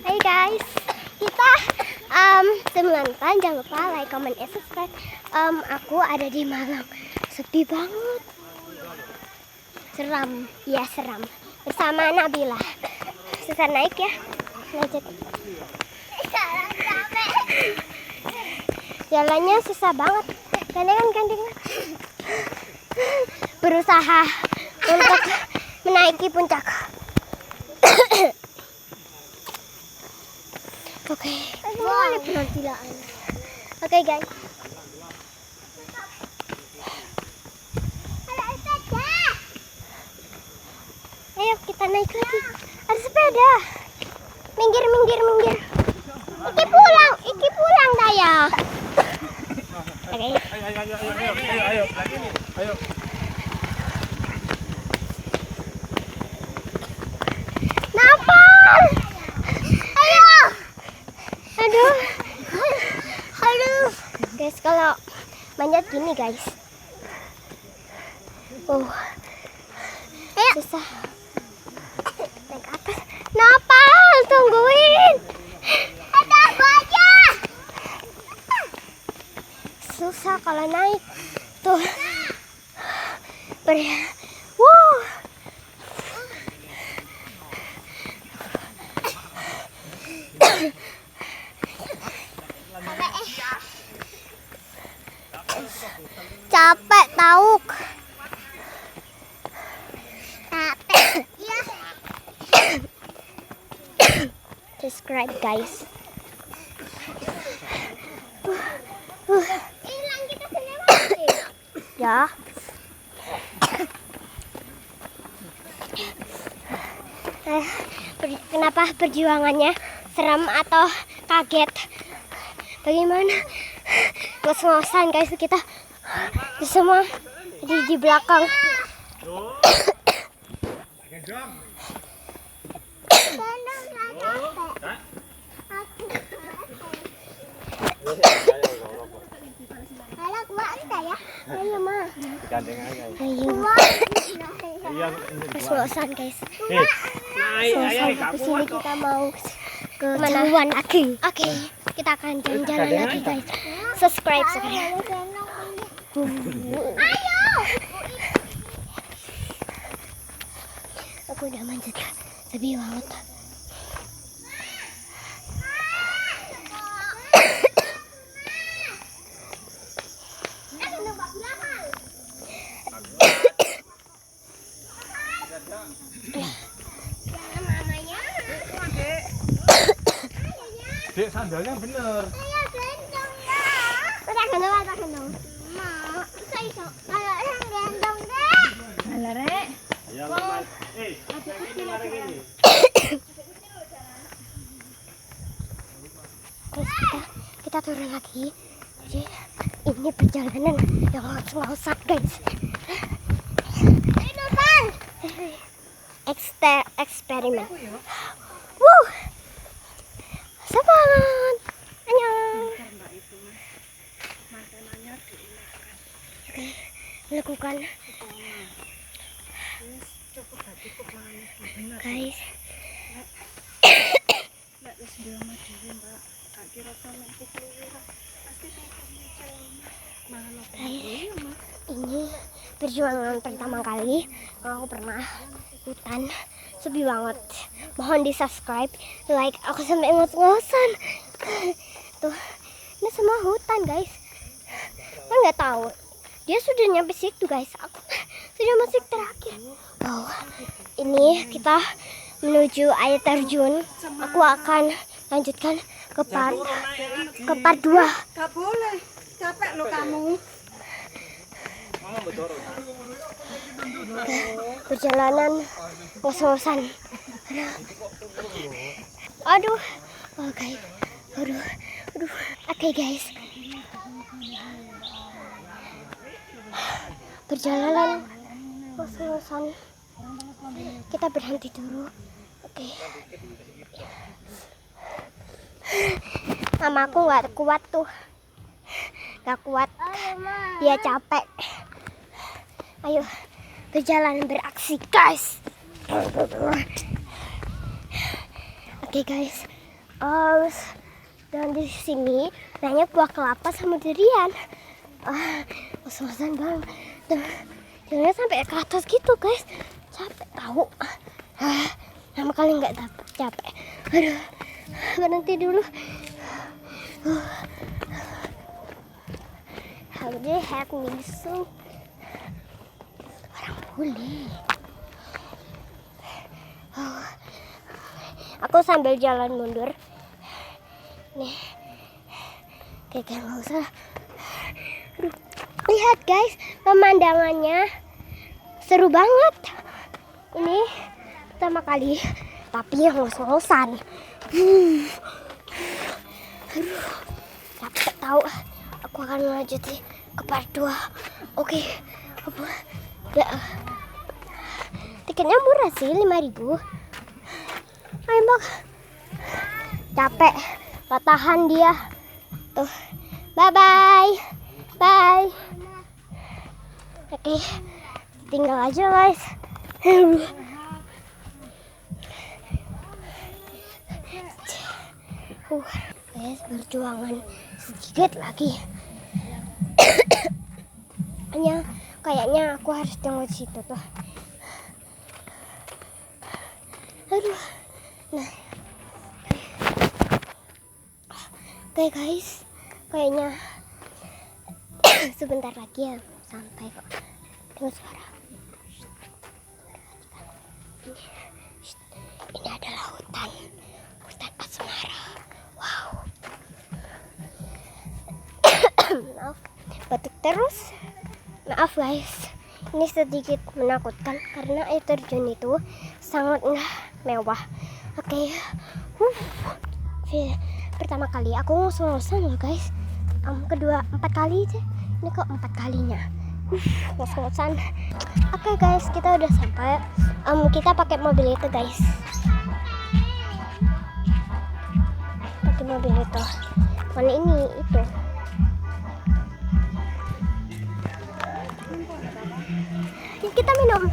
Hai guys, kita sebelum jangan lupa like, comment, and subscribe. Aku ada di Malang, sepi banget, seram, ya seram. Bersama Nabila, susah naik ya, lanjut. Jalannya susah banget, karena kan gandeng berusaha untuk menaiki puncak. Oke, boleh penampilan. Oke guys. Ayo kita naik lagi. Ada sepeda. Minggir, minggir, minggir. Iki pulang daya. Oke. Ayo. Napal. Aduh. Guys, kalau manjat gini guys. Susah. Naik atas. Napal, tungguin. Ada aja. Susah kalau naik. Tuh. Capek tahu. Subscribe guys. Ya. Kenapa perjuangannya seram atau kaget? Bagaimana? Ngos-ngosan guys, kita semua di belakang. Ayo ma. Ayo. Ngos-ngosan guys. Kesini kita mau ke Jalan lagi. Oke, kita akan jalan-jalan lagi guys. Subscribe sekarang. Ayo. Aku udah manjat, sepi banget. Dek, sandalnya bener. Tak gendong. Mau, bisa iso. Kalau yang gendong deh. Alah rek. Ya, Mas. Guys, kita turun lagi. Jadi ini perjalanan yang ngos-ngosan guys. Eksperimen. Semangat. Annyeong. Oke, lakukan. Guys. Ini perjuangan pertama kali aku pernah hutan, sepi banget. Mohon di subscribe, like, aku sampai ngos-ngosan. Tuh, ini semua hutan guys. Kan nggak tahu, dia sudah nyampe situ guys. Aku sudah masuk terakhir. Ini kita menuju air terjun. Aku akan lanjutkan ke part 2. Gak boleh. Capek lo kamu. Perjalanan ngos-ngosan. Aduh. Oke. Aduh. Oke guys. Perjalanan ngos-ngosan. Kita berhenti dulu. Oke. Mamaku nggak kuat tuh. Nggak kuat. Dia capek. Ayo berjalan, beraksi guys. Oke guys, dan di sini banyak buah kelapa sama durian. Ngos-ngosan bang, jalannya sampai ke atas gitu guys, capek tahu. Lama kali nggak dapet capek. Aduh, berhenti dulu. How they have me so orang bule. Aku sambil jalan mundur. Nih, kayak nggak usah. Lihat guys, pemandangannya seru banget. Ini pertama kali, tapi yang ngos-ngosan. Aduh, capek tahu. Aku akan melanjuti ke part 2. Oke. Tiketnya murah sih, 5.000. Ayo Mbak. Capek. Gak tahan dia. Tuh. Bye-bye. Bye. Oke. Tinggal aja guys. Guys, perjuangan sedikit lagi. Kayaknya aku harus tengok situ tuh. Aduh. Nah. Oke guys, kayaknya sebentar lagi ya sampai kok. Dengar suara. Ini adalah hutan asmara. Wow. Maaf, batuk terus. Maaf guys, ini sedikit menakutkan karena air terjun itu sangat mewah. Oke. Pertama kali aku ngos-ngosan loh guys. Kedua 4 kali sih. Ini kok 4 kalinya. Ngos-ngosan. Oke guys, kita udah sampai. Kita pakai mobil itu guys. Pakai mobil itu. Mana ini itu. Yuk kita minum.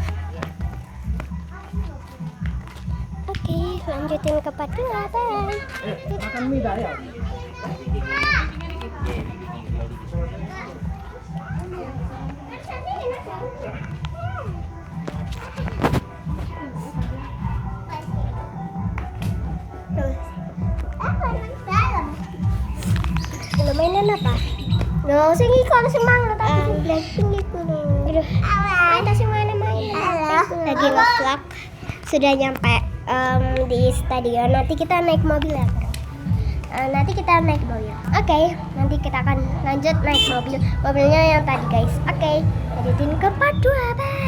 Oke, lanjutin ke part 2. Bye. Makan mie dah ya. Mainan apa? No, sing iko semangat tapi Blackpink itu loh. Aduh. Ada sih mainan. Lagi vlog. Sudah nyampe di stadion. Nanti kita naik mobil ya. Nanti kita naik mobil. Oke, nanti kita akan lanjut naik mobil. Mobilnya yang tadi guys. Oke, lanjutin ke part 2. Bye.